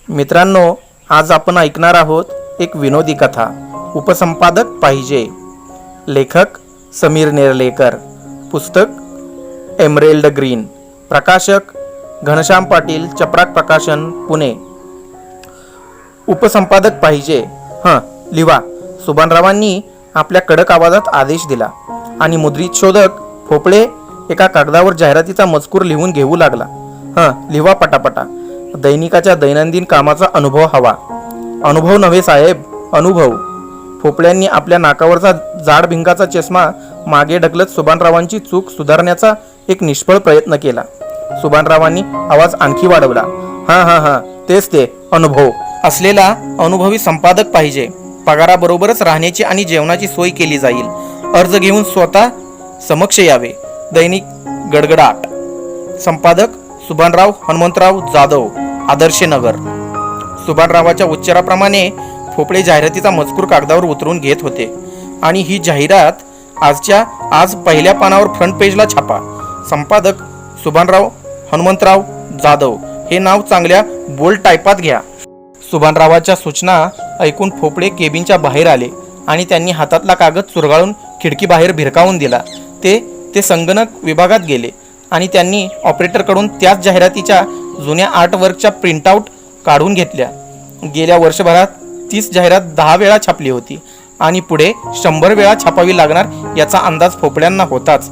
मित्रांनो, आज आपण ऐकणार आहोत एक विनोदी कथा. उपसंपादक पाहिजे. लेखक समीर नेर्लेकर. पुस्तक एमरेल्ड ग्रीन. प्रकाशक घनश्याम पाटील, चपराक प्रकाशन, पुणे. उपसंपादक पाहिजे. लिवा. सुभानरावांनी आपल्या कडक आवाजात आदेश दिला आणि मुद्रित शोधक भोपळे एका कागदावर जाहिरातीचा मजकूर लिहून घेऊ लागला. लिवा पटापटा. दैनिकाच्या दैनंदिन कामाचा अनुभव हवा. अनुभव नव्हे साहेब, अनुभव. भोपळ्यांनी आपल्या नाकावरचा जाड भिंगाचा चष्मा मागे ढकलत सुभानरावांची चूक सुधारण्याचा एक निष्फळ प्रयत्न केला. सुभानरावांनी आवाज आणखी वाढवला. तेच ते अनुभव असलेला अनुभवी संपादक पाहिजे. पगाराबरोबरच राहण्याची आणि जेवणाची सोय केली जाईल. अर्ज घेऊन स्वतः समक्ष यावे. दैनिक गडगडाट. संपादक सुभानराव हनुमंतराव जाधव, आदर्श नगर. सुभानरावाच्या उच्चाराप्रमाणे भोपळे जाहिरातीचा मजकूर कागदावर उतरून घेत होते आणि ही जाहिरात आजच्या आज पहिल्या पानावर फ्रंट पेजला छापा. संपादक सुभानराव हनुमंतराव जाधव हे नाव चांगल्या बोल्ड टायपात घ्या. सुभानरावाच्या सूचना ऐकून भोपळे केबिनच्या बाहेर आले आणि त्यांनी हातातला कागद चुरगाळून खिडकीबाहेर भिरकावून दिला. ते संगणक विभागात गेले आणि त्यांनी ऑपरेटरकडून त्याच जाहिरातीच्या जुन्या आर्टवर्कच्या प्रिंटआउट काढून घेतल्या. गेल्या वर्षभरात 30 जाहिरात 10 वेळा छापली होती आणि पुढे 100 वेळा छापावी लागणार याचा अंदाज भोपळ्यांना होताच.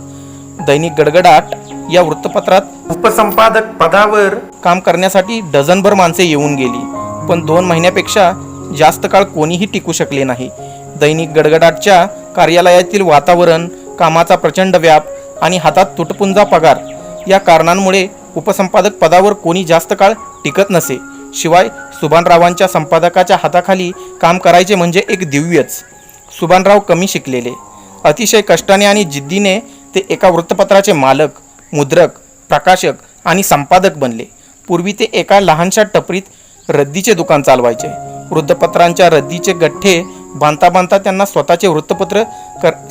दैनिक गडगडाट या वृत्तपत्रात उपसंपादक पदावर काम करण्यासाठी डझनभर माणसे येऊन गेली, पण 2 महिन्यापेक्षा जास्त काळ कोणीही टिकू शकले नाही. दैनिक गडगडाटच्या कार्यालयातील वातावरण, कामाचा प्रचंड व्याप आणि हातात तुटपुंजा पगार या कारणांमुळे उपसंपादक पदावर कोणी जास्त काळ टिकत नसे. शिवाय सुभानरावांच्या संपादकाच्या हाताखाली काम करायचे म्हणजे एक दिव्यच. सुभानराव कमी शिकलेले, अतिशय कष्टाने आणि जिद्दीने ते एका वृत्तपत्राचे मालक, मुद्रक, प्रकाशक आणि संपादक बनले. पूर्वी ते एका लहानशा टपरीत रद्दीचे दुकान चालवायचे. वृत्तपत्रांच्या रद्दीचे गठ्ठे बांधता बांधता त्यांना स्वतःचे वृत्तपत्र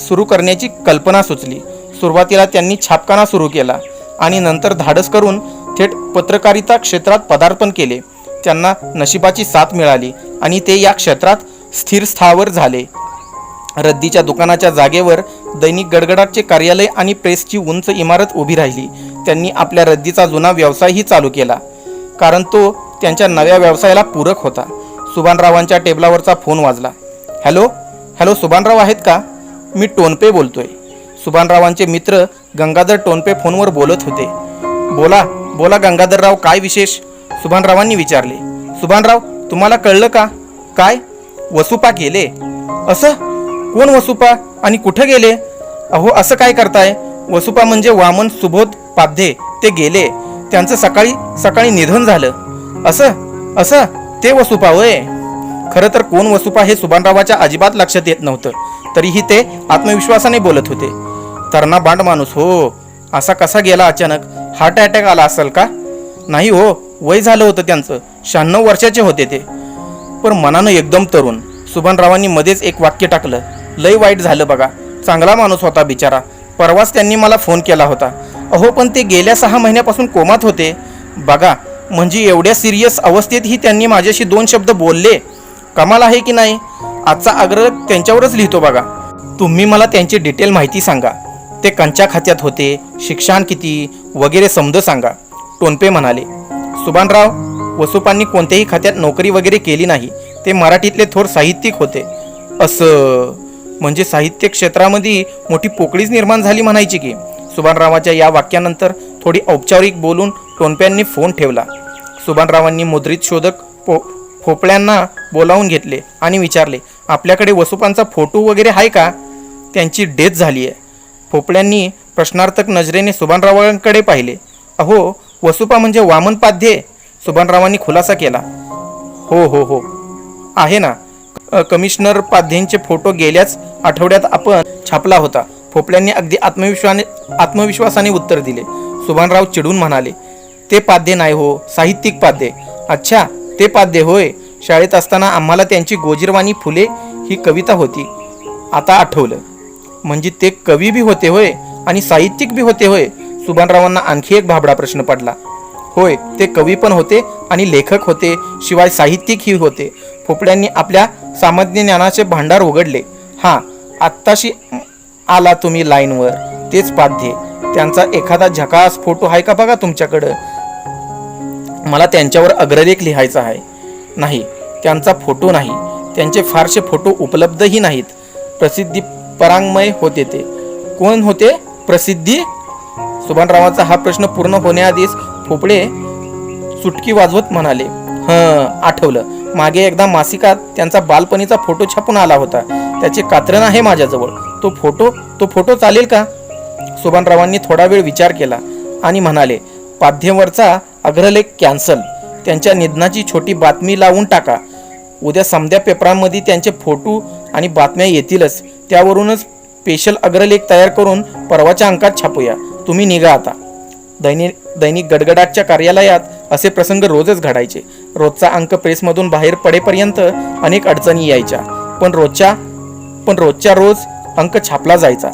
सुरू करण्याची कल्पना सुचली. सुरुवातीला त्यांनी छापखाना सुरू केला आणि नंतर धाडस करून थेट पत्रकारिता क्षेत्रात पदार्पण केले. त्यांना नशिबाची साथ मिळाली आणि ते या क्षेत्रात स्थिर स्थावर झाले. रद्दीच्या दुकानाच्या जागेवर दैनिक गडगडाटचे कार्यालय आणि प्रेसची उंच इमारत उभी राहिली. त्यांनी आपल्या रद्दीचा जुना व्यवसायही चालू केला, कारण तो त्यांच्या नव्या व्यवसायाला पूरक होता. सुभानरावांच्या टेबलावरचा फोन वाजला. हॅलो, सुभानराव आहेत का? मी टोनपे बोलतोय. सुभानरावांचे मित्र गंगाधर टोनपे फोनवर बोलत होते. बोला गंगाधरराव, काय विशेष? सुभानरावांनी विचारले. सुभानराव, तुम्हाला कळलं का? काय? वसुपा गेले. असं? कोण वसुपा आणि कुठं गेले? अहो, असं काय करताय? वसुपा म्हणजे वामन सुबोध पाध्ये. ते गेले. त्यांचं सकाळी निधन झालं. असं ते वसुपा होय? खरं तर कोण वसुपा हे सुभानरावाच्या अजिबात लक्षात येत नव्हतं. तरीही ते आत्मविश्वासाने बोलत होते. तरणा बांड माणूस हो. असा कसा गेला अचानक? हार्ट अटॅक आला असेल का? नाही हो, वय झालं होतं त्यांचं. 96 वर्षाचे होते ते, पण मनानं एकदम तरुण. सुभानरावांनी मध्येच एक वाक्य टाकलं. लय वाईट झालं बघा. चांगला माणूस होता बिचारा. परवाच त्यांनी मला फोन केला होता. अहो, पण ते गेल्या 6 महिन्यापासून कोमात होते बघा. म्हणजे एवढ्या सिरियस अवस्थेतही त्यांनी माझ्याशी 2 शब्द बोलले. कमाल आहे की नाही? आजचा आग्रह त्यांच्यावरच लिहितो बघा. तुम्ही मला त्यांची डिटेल माहिती सांगा. ते कंच्या खात्यात होते, शिक्षण किती वगैरे समज सांगा. टोनपे म्हणाले. सुभानराव, वसुपांनी कोणत्याही खात्यात नोकरी वगैरे केली नाही. ते मराठीतले थोर साहित्यिक होते. असं? म्हणजे साहित्य क्षेत्रामध्ये मोठी पोकळीच निर्माण झाली म्हणायची की? सुभानरावाच्या या वाक्यानंतर थोडी औपचारिक बोलून टोनप्यांनी फोन ठेवला. सुभानरावांनी मुद्रित शोधक भोपळ्यांना बोलावून घेतले आणि विचारले, आपल्याकडे वसुपांचा फोटो वगैरे आहे का? त्यांची डेथ झाली आहे. भोपळ्यांनी प्रश्नार्थक नजरेने सुभानरावांकडे पाहिले. अहो, वसुपा म्हणजे वामन पाध्ये. सुभानरावांनी खुलासा केला. हो आहे ना. कमिशनर पाध्येंचे फोटो गेल्याच आठवड्यात आपण छापला होता. भोपळ्यांनी अगदी आत्मविश्वासाने उत्तर दिले. सुभानराव चिडून म्हणाले, ते पाध्ये नाही हो, साहित्यिक पाध्ये. अच्छा, ते पाध्ये होय. शाळेत असताना आम्हाला त्यांची गोजीरवाणी फुले ही कविता होती. आता आठवलं. म्हणजे ते कवी बी होते होय आणि साहित्यिक बी होते होय? सुभानरावांना आणखी एक भाबडा प्रश्न पडला. होय, ते कवी पण होते आणि लेखक होते, शिवाय साहित्यिकही होते. भोपळ्यांनी आपल्या सामान्य ज्ञानाचे भांडार उघडले. हां, आत्ताशी आला तुम्ही लाईनवर, तेच पाध्ये. त्यांचा एखादा झकास फोटो आहे का बघा तुमच्याकडं? मला त्यांच्यावर अग्रलेख लिहायचा आहे. नाही, त्यांचा फोटो नाही. त्यांचे फारसे फोटो उपलब्धही नाहीत. प्रसिद्धी परांगमय होते ते. कोण होते प्रसिद्धी? सुभानरावांचा हा प्रश्न पूर्ण होण्याआधीच भोपळे सुटकी वाजवत म्हणाले, आठवलं. मागे एकदा मासिकात त्यांचा बालपणीचा फोटो छापून आला होता. त्याचे कात्रण आहे माझ्याजवळ. तो फोटो चालेल का? सुभानरावांनी थोडा वेळ विचार केला आणि म्हणाले, पाध्यवरचा अग्रलेख कॅन्सल. त्यांच्या निधनाची छोटी बातमी लावून टाका. उद्या समध्या पेपरांमध्ये त्यांचे फोटो आणि बातम्या येतीलच. त्यावरूनच स्पेशल अग्रलेख तयार करून परवाच्या अंकात छापूया. तुम्ही निघा आता. दैनिक गडगडाटच्या कार्यालयात असे प्रसंग रोजच घडायचे. रोजचा अंक प्रेसमधून बाहेर पडेपर्यंत अनेक अडचणी यायच्या, पण रोजच्या रोज अंक छापला जायचा.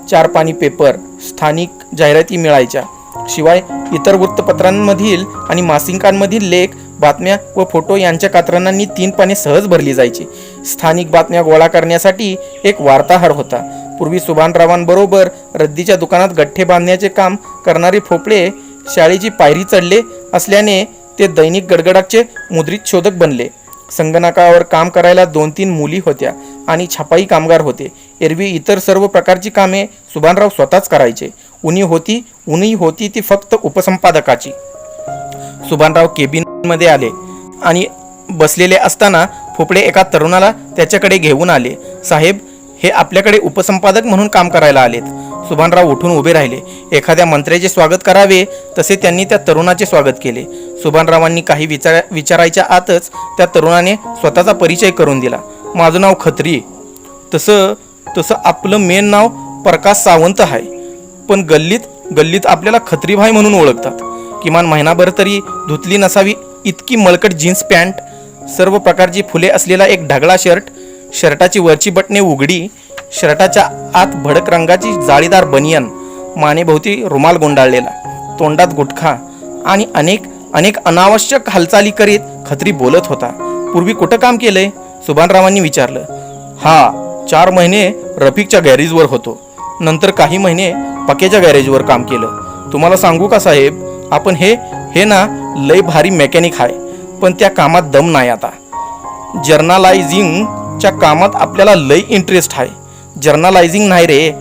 4 पानी पेपर, स्थानिक जाहिराती मिळायच्या. शिवाय इतर वृत्तपत्रांमधील आणि मासिकांमधील लेख, बातम्या व फोटो यांच्या कात्रणांनी 3 पाने सहज भरली जायची. स्थानिक बातम्या गोळा करण्यासाठी एक वार्ताहर होता. पूर्वी सुभानरावांबरोबर रद्दीच्या दुकानात गठ्ठे बांधण्याचे काम करणारे भोपळे शाळेची पायरी चढले असल्याने ते दैनिक गडगडाटचे मुद्रित शोधक बनले. संगणकावर काम करायला 2-3 मुली होत्या आणि छपाई कामगार होते. एरवी इतर सर्व प्रकारची कामे सुभानराव स्वतःच करायचे. उणी होती ती फक्त उपसंपादकाची. सुभानराव केबिनमध्ये आले आणि बसलेले असताना भोपळे एका तरुणाला त्याच्याकडे घेऊन आले. साहेब, हे आपल्याकडे उपसंपादक म्हणून काम करायला आलेत. सुभानराव उठून उभे राहिले. एखाद्या मंत्र्याचे स्वागत करावे तसे त्यांनी त्या तरुणाचे स्वागत केले. सुभानरावांनी काही विचारायच्या आतच त्या तरुणाने स्वतःचा परिचय करून दिला. माझं नाव खत्री. तसं आपलं मेन नाव प्रकाश सावंत आहे, पण गल्लीत आपल्याला खत्रीभाई म्हणून ओळखतात. किमान महिनाभर तरी धुतली नसावी इतकी मळकट जीन्स पॅन्ट, सर्व प्रकारची फुले असलेला एक ढगळा शर्ट, शर्टाची वरची बटणे उघडी, शर्टाच्या आत भडक रंगाची जाळीदार बनियन, मानेभोवती रुमाल गुंडाळलेला, तोंडात गुटखा आणि अनेक अनावश्यक हालचाली करीत खत्री बोलत होता. पूर्वी कुठं काम केलंय? सुभानरावांनी विचारलं. 4 महिने रफिकच्या गॅरेजवर होतो. नंतर काही महिने पक्याच्या गॅरेजवर काम केलं. तुम्हाला सांगू का साहेब, आपण हे ना लय भारी मेकॅनिक आहे, पण त्या कामात दम नाही. आता जर्नलायझिंगच्या कामात आपल्याला लय इंटरेस्ट आहे. जर्नलायझिंग नाही रे,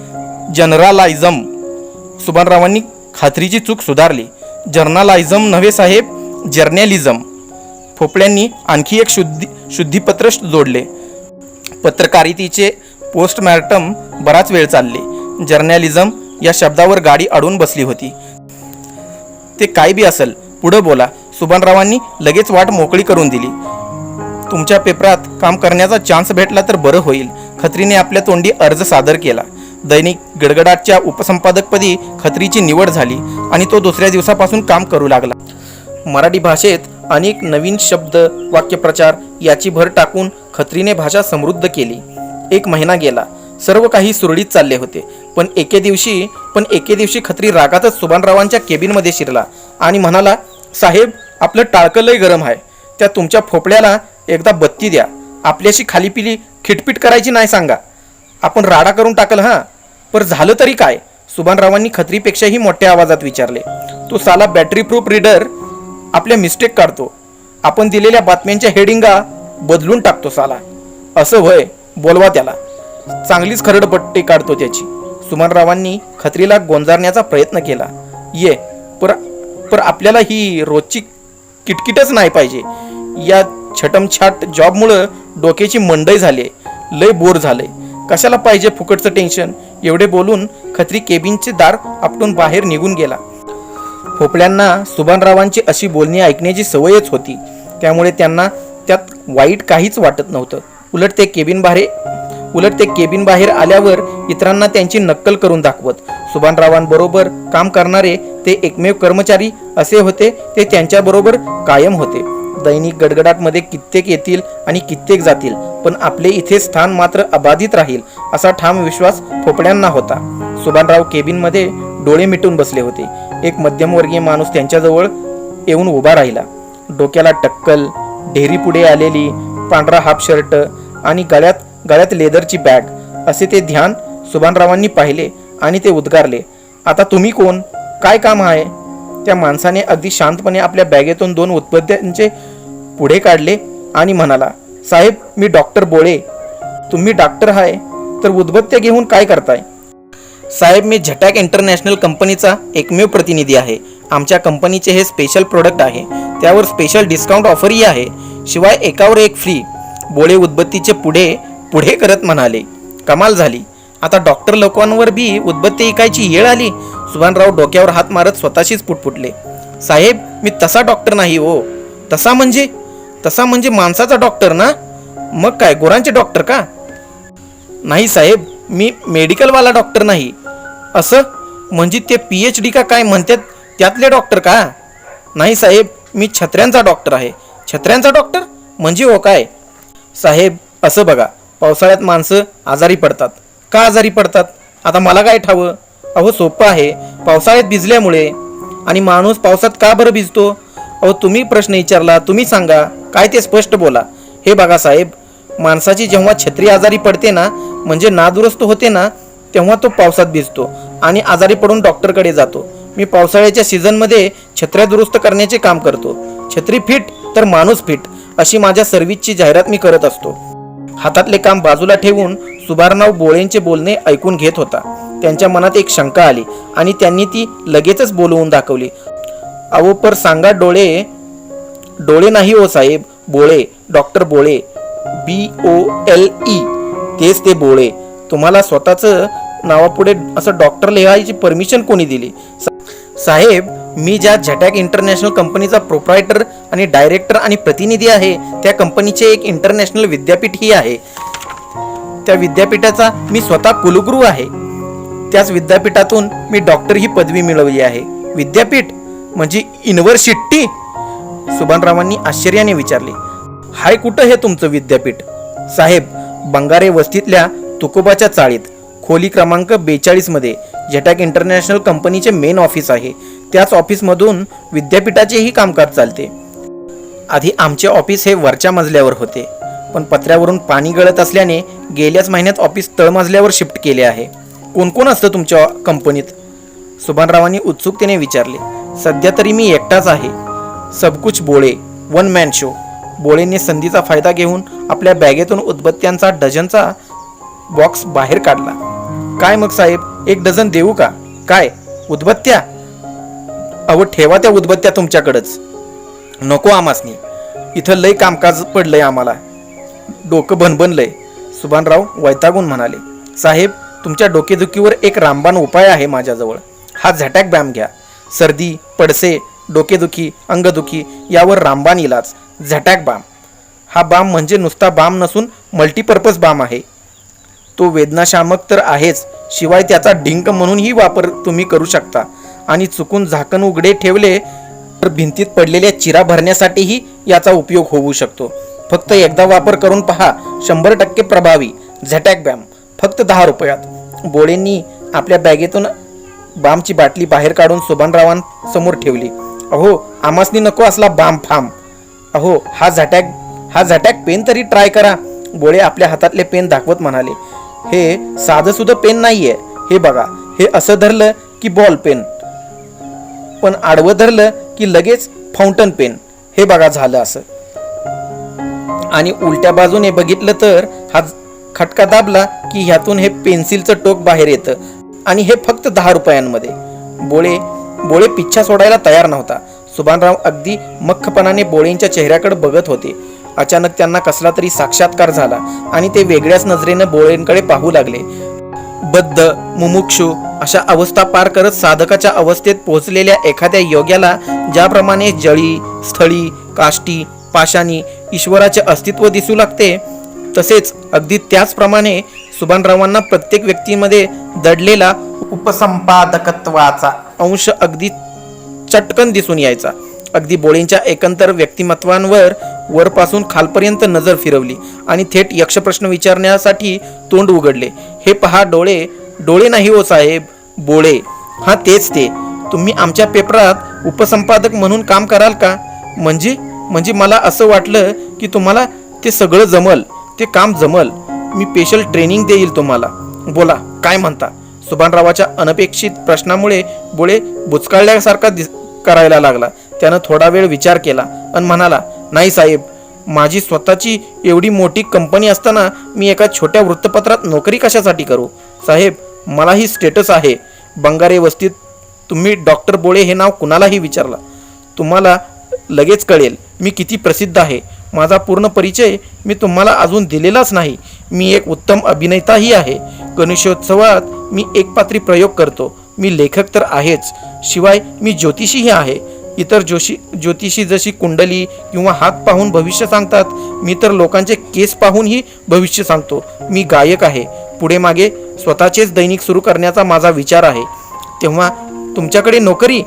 जनरलायझम. सुभानरावांनी खात्रीची चूक सुधारली. जर्नलायझम नव्हे साहेब, जर्नलिझम. भोपळ्यांनी आणखी एक शुद्धीपत्र जोडले. पत्रकारितेचे पोस्टमॉर्टम बराच वेळ चालले. जर्नलिझम या शब्दावर गाडी अडून बसली होती. ते काय बी असेल, पुढं बोला. सुभानरावांनी लगेच वाट मोकळी करून दिली. तुमच्या पेपरात काम करण्याचा चान्स भेटला तर बरं होईल. खत्रीने आपल्या तोंडी अर्ज सादर केला. दैनिक गडगडाटच्या उपसंपादकपदी खत्रीची निवड झाली आणि तो दुसऱ्या दिवसापासून काम करू लागला. मराठी भाषेत अनेक नवीन शब्द, वाक्यप्रचार याची भर टाकून खत्रीने भाषा समृद्ध केली. 1 महिना गेला. सर्व काही सुरळीत चालले होते. पण एके दिवशी खत्री रागातच सुभानरावांच्या केबिनमध्ये शिरला आणि म्हणाला, साहेब, आपलं टाळकं लय गरम आहे. त्या तुमच्या फोपड्याला एकदा बत्ती द्या. आपल्याशी खालीपिली खिटपीट करायची नाही सांगा. आपण राडा करून टाकल. पर झालं तरी काय? सुभानरावांनी खत्रीपेक्षाही मोठ्या आवाजात विचारले. तो साला बॅटरी प्रूफ रीडर आपल्या मिस्टेक काढतो. आपण दिलेल्या बातम्यांच्या हेडिंगा बदलून टाकतो साला. असं होय? बोलवा त्याला. चांगलीच खरडपट्टी काढतो त्याची. सुभानरावांनी खत्रीला गोंजारण्याचा प्रयत्न केला. पर आपल्याला ही रोजची किटकिटच नाही पाहिजे. या छटमछाट जॉबमुळं डोक्याची मंडई झाली. लय बोर झालंय. कशाला पाहिजे फुकटचं टेन्शन? एवढे बोलून खत्री केबिनचे दार आपटून बाहेर निघून गेला. भोपळ्यांना सुभानरावांची अशी बोलणी ऐकण्याची सवयच होती. त्यामुळे त्यांना त्यात वाईट काहीच वाटत नव्हतं. उलट ते केबिन बाहेर आल्यावर इतरांना त्यांची नक्कल करून दाखवत. सुभानरावांबरोबर काम करणारे ते एकमेव कर्मचारी असे होते ते त्यांच्याबरोबर कायम होते. दैनिक गडगडाटमध्ये कित्येक येतील आणि कित्येक जातील, पण आपले इथे स्थान मात्र अबाधित राहील असा ठाम विश्वास भोपळ्यांना होता. सुभानराव केबिनमध्ये डोळे मिटून बसले होते. एक मध्यमवर्गीय माणूस त्यांच्याजवळ येऊन उभा राहिला. डोक्याला टक्कल, ढेरी पुढे आलेली, पांढरा हाफ शर्ट आणि गळ्यात लेदरची बॅग असे ते ध्यान सुभानरावांनी पाहिले आणि ते उद्गारले, आता तुम्ही कोण? काय काम आहे? त्या माणसाने अगदी शांतपणे आपल्या बॅगेतून 2 उदबत्त्यांचे पुढे काढले आणि म्हणाला, साहेब मी डॉक्टर बोळे. तुम्ही डॉक्टर आहे तर उदबत्त्या घेऊन काय करताय? साहेब मी झटॅक इंटरनॅशनल कंपनीचा एकमेव प्रतिनिधी आहे. आमच्या कंपनीचे हे स्पेशल प्रोडक्ट आहे. त्यावर स्पेशल डिस्काउंट ऑफरही आहे. शिवाय एकावर एक फ्री. बोळे उदबत्तीचे पुढे करत म्हणाले, कमाल झाली. आता डॉक्टर लोकांवर बी उदबत्ती ऐकायची येळ आली. सुभानराव डोक्यावर हात मारत स्वतःशीच पुटपुटले, साहेब मी तसा डॉक्टर नाही हो. तसा म्हणजे माणसाचा डॉक्टर ना? मग काय गुरांचे डॉक्टर का? नाही साहेब मी मेडिकलवाला डॉक्टर नाही. असं म्हणजे ते PhD का काय म्हणतात त्यातले डॉक्टर का? नाही साहेब मी छत्र्यांचा डॉक्टर आहे. छत्र्यांचा डॉक्टर म्हणजे हो काय? साहेब असं बघा, पावसाळ्यात माणसं आजारी पडतात. का आजारी पडतात? आता मला काय ठावं? अहो सोपं आहे, पावसाळ्यात भिजल्यामुळे. आणि माणूस पावसात का बरं भिजतो? अहो तुम्ही प्रश्न विचारला, तुम्ही सांगा काय ते स्पष्ट बोला. हे बघा साहेब, माणसाची जेव्हा छत्री आजारी पडते ना, म्हणजे नादुरुस्त होते ना, तेव्हा तो पावसात भिजतो आणि आजारी पडून डॉक्टरकडे जातो. मी पावसाळ्याच्या सीझनमध्ये छत्र्या दुरुस्त करण्याचे काम करतो. छत्री फिट तर माणूस फिट अशी माझ्या सर्व्हिसची जाहिरात मी करत असतो. हातातले काम बाजूला ठेवून सुभानराव बोळेंचे बोलणे ऐकून घेत होता. त्यांच्या मनात एक शंका आली आणि त्यांनी ती लगेचच बोलवून दाखवली. अहो पर सांगा, डोळे नाही हो साहेब, बोळे, डॉक्टर बोळे, BOLE, तेच ते बोळे. तुम्हाला स्वतःचं नावापुढे असं डॉक्टर लिहायची परमिशन कोणी दिली? साहेब मी ज्या झटॅक इंटरनॅशनल कंपनीचा प्रोप्रायटर आणि डायरेक्टर आणि प्रतिनिधी आहे, त्या कंपनीचे एक इंटरनॅशनल विद्यापीठही आहे. त्या विद्यापीठाचा मी स्वतः कुलगुरू आहे. त्याच विद्यापीठातून मी डॉक्टर ही पदवी मिळवली आहे. विद्यापीठ म्हणजे युनिव्हर्सिटी? सुभानरावांनी आश्चर्याने विचारले. हाय कुठं हे तुमचं विद्यापीठ? साहेब बंगारे वस्तीतल्या तुकोबाच्या चाळीत खोली क्रमांक 42 मध्ये झटॅक इंटरनॅशनल कंपनीचे मेन ऑफिस आहे. त्याच ऑफिसमधून विद्यापीठाचेही कामकाज चालते. आधी आमचे ऑफिस हे वरच्या मजल्यावर होते, पण पत्र्यावरून पाणी गळत असल्याने गेल्याच महिन्यात ऑफिस तळमजल्यावर शिफ्ट केले आहे. कोण कोण असतं तुमच्या कंपनीत? सुभानरावांनी उत्सुकतेने विचारले. सध्या तरी मी एकटाच आहे. सबकुछ बोळे, 1 मॅन शो. बोळेंनी संधीचा फायदा घेऊन आपल्या बॅगेतून उदबत्त्यांचा डझनचा बॉक्स बाहेर काढला. काय मग साहेब, 1 डझन देऊ का? काय उदबत्त्या? अहो ठेवा त्या उदबत्त्या तुमच्याकडंच. नको आमासनी, इथं लय कामकाज पडलंय, आम्हाला डोकं भनभनलंय. सुभानराव वैतागून म्हणाले, साहेब तुमच्या डोकेदुखीवर एक रामबाण उपाय आहे माझ्याजवळ. हा झटॅक बॅम घ्या. सर्दी, पडसे, डोकेदुखी, अंगदुखी यावर रामबाण इलाज. झटॅक बाम. हा बाम म्हणजे नुसता बाम नसून मल्टीपर्पज बाम आहे. तो वेदनाशामक तर आहेच, शिवाय त्याचा डिंक म्हणूनही वापर तुम्ही करू शकता. आणि चुकून झाकण उघडे ठेवले तर भिंतीत पडलेल्या चिरा भरण्यासाठीही याचा उपयोग होऊ शकतो. फक्त एकदा वापर करून पहा, 100% प्रभावी. झटॅक बॅम फक्त 10 रुपयात. बोळेंनी आपल्या बॅगेतून बामची बाटली बाहेर काढून सुभानरावांसमोर ठेवली. अहो आमासनी नको असला बाम फाम. अहो हा झटॅक पेन तरी ट्राय करा. बोळे आपल्या हातातले पेन दाखवत म्हणाले, हे साधं सुद्धा पेन नाहीये. हे बघा, हे असं धरलं की बॉल पेन, पण आडवं धरलं की लगेच फाउंटन पेन. हे बघा झालं असं. आणि उलट्या बाजूने बघितलं तर हा खटका दाबला की ह्यातून हे पेन्सिलचं टोक बाहेर येतं. आणि हे फक्त 10 रुपयांमध्ये. बोळे पिच्छा सोडायला तयार नव्हता. सुभानराव अगदी मख्खपणाने बोळेंच्या चेहऱ्याकडे बघत होते. अचानक त्यांना कसला तरी साक्षात्कार झाला आणि ते वेगळ्याच नजरेने बोळेंकडे पाहू लागले. बद्ध, मुमुक्षु अशा अवस्था पार करत साधकाच्या अवस्थेत पोहोचलेल्या एखाद्या योग्याला ज्याप्रमाणे जळी, स्थळी, काष्टी, पाषाणी ईश्वराचे अस्तित्व दिसू लागते, तसेच अगदी त्याचप्रमाणे सुभानरावांना प्रत्येक व्यक्तीमध्ये दडलेला उपसंपादकत्वाचा अंश अगदी चटकन दिसून यायचा. अगदी बोळेंच्या एकंदर व्यक्तिमत्वांवर वरपासून खालपर्यंत नजर फिरवली आणि थेट यक्षप्रश्न विचारण्यासाठी तोंड उघडले. हे पहा, डोळे नाही हो साहेब, बोळे. हा तेच ते. तुम्ही आमच्या पेपरात उपसंपादक म्हणून काम कराल का? म्हणजे मला असं वाटलं की तुम्हाला ते सगळं जमल, ते काम जमल. मी स्पेशल ट्रेनिंग देईल तुम्हाला. बोला, काय म्हणता? सुभानरावाच्या अनपेक्षित प्रश्नामुळे बोळे बुचकाळल्यासारखा करायला लागला. त्यानं थोडा वेळ विचार केला आणि म्हणाला, नाही साहेब, माझी स्वतःची एवढी मोठी कंपनी असताना मी एका छोट्या वृत्तपत्रात नोकरी कशासाठी करू? साहेब, मलाही स्टेटस आहे. बंगारे वस्तीत तुम्ही डॉक्टर बोळे हे नाव कुणालाही विचारला, तुम्हाला लगेच कळेल मी किती प्रसिद्ध आहे. माझा पूर्ण परिचय मी तुम्हाला अजून दिलेलाच नाही. मी एक उत्तम अभिनेताही आहे. गणेशोत्सवात मी एकपात्री प्रयोग करतो. मी लेखक तर आहेच, शिवाय मी ज्योतिषीही आहे. इतर ज्योतिषी जशी कुंडली किंवा हात पाहून भविष्य सांगतात, मी तर लोकांचे केस पाहूनही भविष्य सांगतो. मी गायक आहे. पुढे मागे स्वतःचेच दैनिक सुरू करण्याचा माझा विचार आहे. तेव्हा तुमच्याकडे नोकरी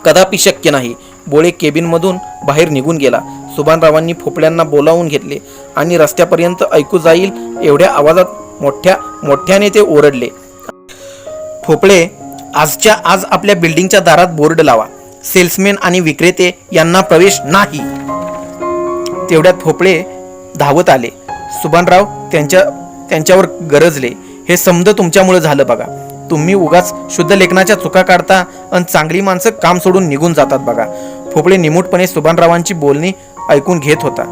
कदापि शक्य नाही. बोळे केबिनमधून बाहेर निघून गेला. सुभानरावांनी भोपळ्यांना बोलावून घेतले आणि रस्त्यापर्यंत ऐकू जाईल एवढ्या आवाजात मोठ्याने ते ओरडले, भोपळे, आजच्या आज आपल्या बिल्डिंगच्या दारात बोर्ड लावा. सेल्समॅन आणि विक्रेते यांना प्रवेश नाही. तेवढ्यात भोपळे धावत आले. सुभानराव त्यांच्यावर गरजले, हे समज तुमच्यामुळे झालं बघा. तुम्ही उगाच शुद्ध लेखनाच्या चुका काढता आणि चांगली माणसं काम सोडून निघून जातात बघा. भोपळे निमूटपणे सुभानरावांची बोलणी ऐकून घेत होता.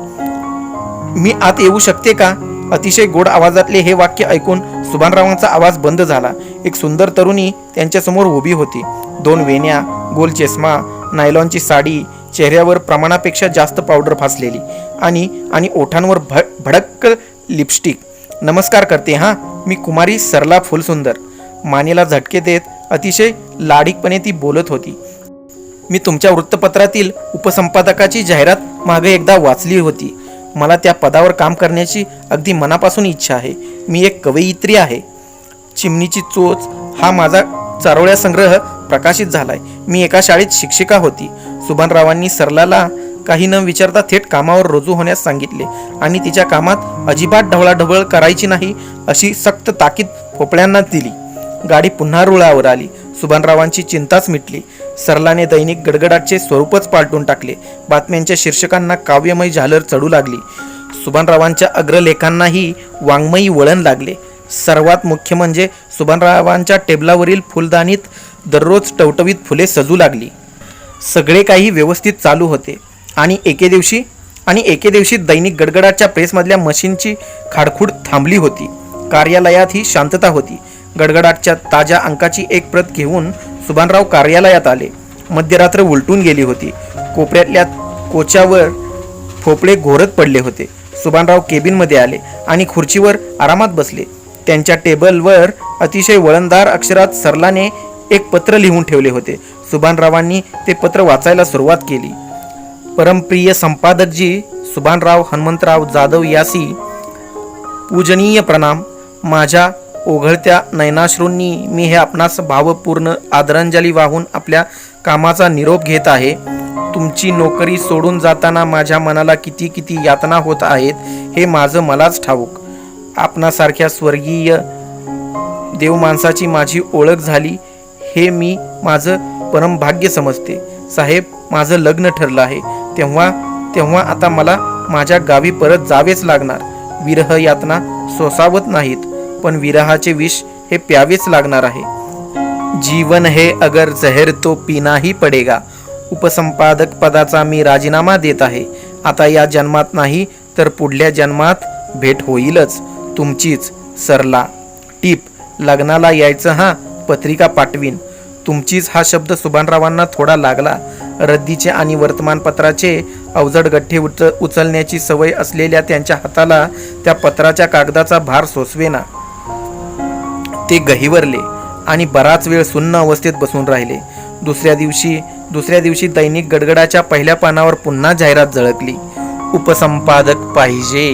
मी आत येऊ शकते का? अतिशय गोड आवाजातले हे वाक्य ऐकून सुभानरावांचा आवाज बंद झाला. एक सुंदर तरुणी त्यांच्यासमोर उभी होती. 2 वेण्या, गोल चष्मा, नायलॉनची साडी, चेहऱ्यावर प्रमाणापेक्षा जास्त पावडर फासलेली आणि ओठांवर भडक लिपस्टिक. नमस्कार करते हां, मी कुमारी सरला फुलसुंदर. मानेला झटके देत अतिशय लाडिकपणे ती बोलत होती. मी तुमच्या वृत्तपत्रातील उपसंपादकाची जाहिरात मागे एकदा वाचली होती. मला त्या पदावर काम करण्याची अगदी मनापासून इच्छा आहे. मी एक कवयित्री आहे. चिमणीची चोच हा माझा चारोळ्या संग्रह प्रकाशित झालाय. मी एका शाळेत शिक्षिका होती. सुभानरावांनी सरलाला काही न विचारता थेट कामावर रुजू होण्यास सांगितले आणि तिच्या कामात अजिबात ढवळाढवळ करायची नाही अशी सक्त ताकीद भोपळ्यांना दिली. गाडी पुन्हा रुळावर आली. सुभानरावांची चिंताच मिटली. सरलाने दैनिक गडगडाटचे स्वरूपच पालटून टाकले. बातम्यांच्या शीर्षकांना काव्यमयी झालर चढू लागली. सुभानरावांच्या अग्रलेखांनाही वाङ्मयी वळण लागले. सर्वात मुख्य म्हणजे सुभानरावांच्या टेबलावरील फुलदाणीत दररोज टवटवीत फुले सजू लागली. सगळे काही व्यवस्थित चालू होते आणि एके दिवशी दैनिक गडगडाटच्या प्रेसमधल्या मशीनची खाडखूड थांबली होती. कार्यालयात ही शांतता होती. गडगडाटच्या ताज्या अंकाची एक प्रत घेऊन सुभानराव कार्यालयात आले. मध्यरात्र उलटून गेली होती. कोपऱ्यातल्या कोच्यावर भोपळे घोरत पडले होते. सुभानराव केबिनमध्ये आले आणि खुर्चीवर आरामात बसले. त्यांच्या टेबलवर अतिशय वळणदार अक्षरात सरलाने एक पत्र लिहून ठेवले होते. सुभानरावांनी ते पत्र वाचायला सुरुवात केली. परमप्रिय संपादकजी सुभानराव हनुमंतराव जाधव यासी पूजनीय प्रणाम. माझ्या ओघळत्या नयनाश्रूंनी मी हे आपणास भावपूर्ण आदरांजली वाहून आपल्या कामाचा निरोप घेत आहे. तुमची नोकरी सोडून जाताना माझ्या मनाला किती किती यातना होत आहेत हे माझं मलाच ठाऊक. आपणासारख्या स्वर्गीय देवमाणसाची माझी ओळख झाली हे मी माझं परमभाग्य समजते. साहेब, माझं लग्न ठरलं आहे. तेव्हा आता मला माझ्या गावी परत जावेच लागणार. विरह यातना सोसावत नाहीत, पण विरहाचे विष हे प्यावेच लागणार आहे. जीवन है अगर जहर तो पीना ही पडेगा. उपसंपादक पदाचा मी राजीनामा देत आहे. आता या जन्मात नाही तर पुढल्या जन्मात भेट होईलच. तुमचीच सरला. टीप, लग्नाला यायचं हां, पत्रिका पाठवीन. तुमचीच हा शब्द सुभानरावांना थोडा लागला. रद्दीचे आणि वर्तमानपत्राचे अवजड गठ्ठे उचलण्याची सवय असलेल्या त्यांच्या हाताला त्या पत्राच्या कागदाचा भार सोसवेना. ते गहिवरले आणि बराच वेळ सुन्न अवस्थेत बसून राहिले. दुसऱ्या दिवशी दैनिक गडगडाच्या पहिल्या पानावर पुन्हा जाहिरात झळकली. उपसंपादक पाहिजे.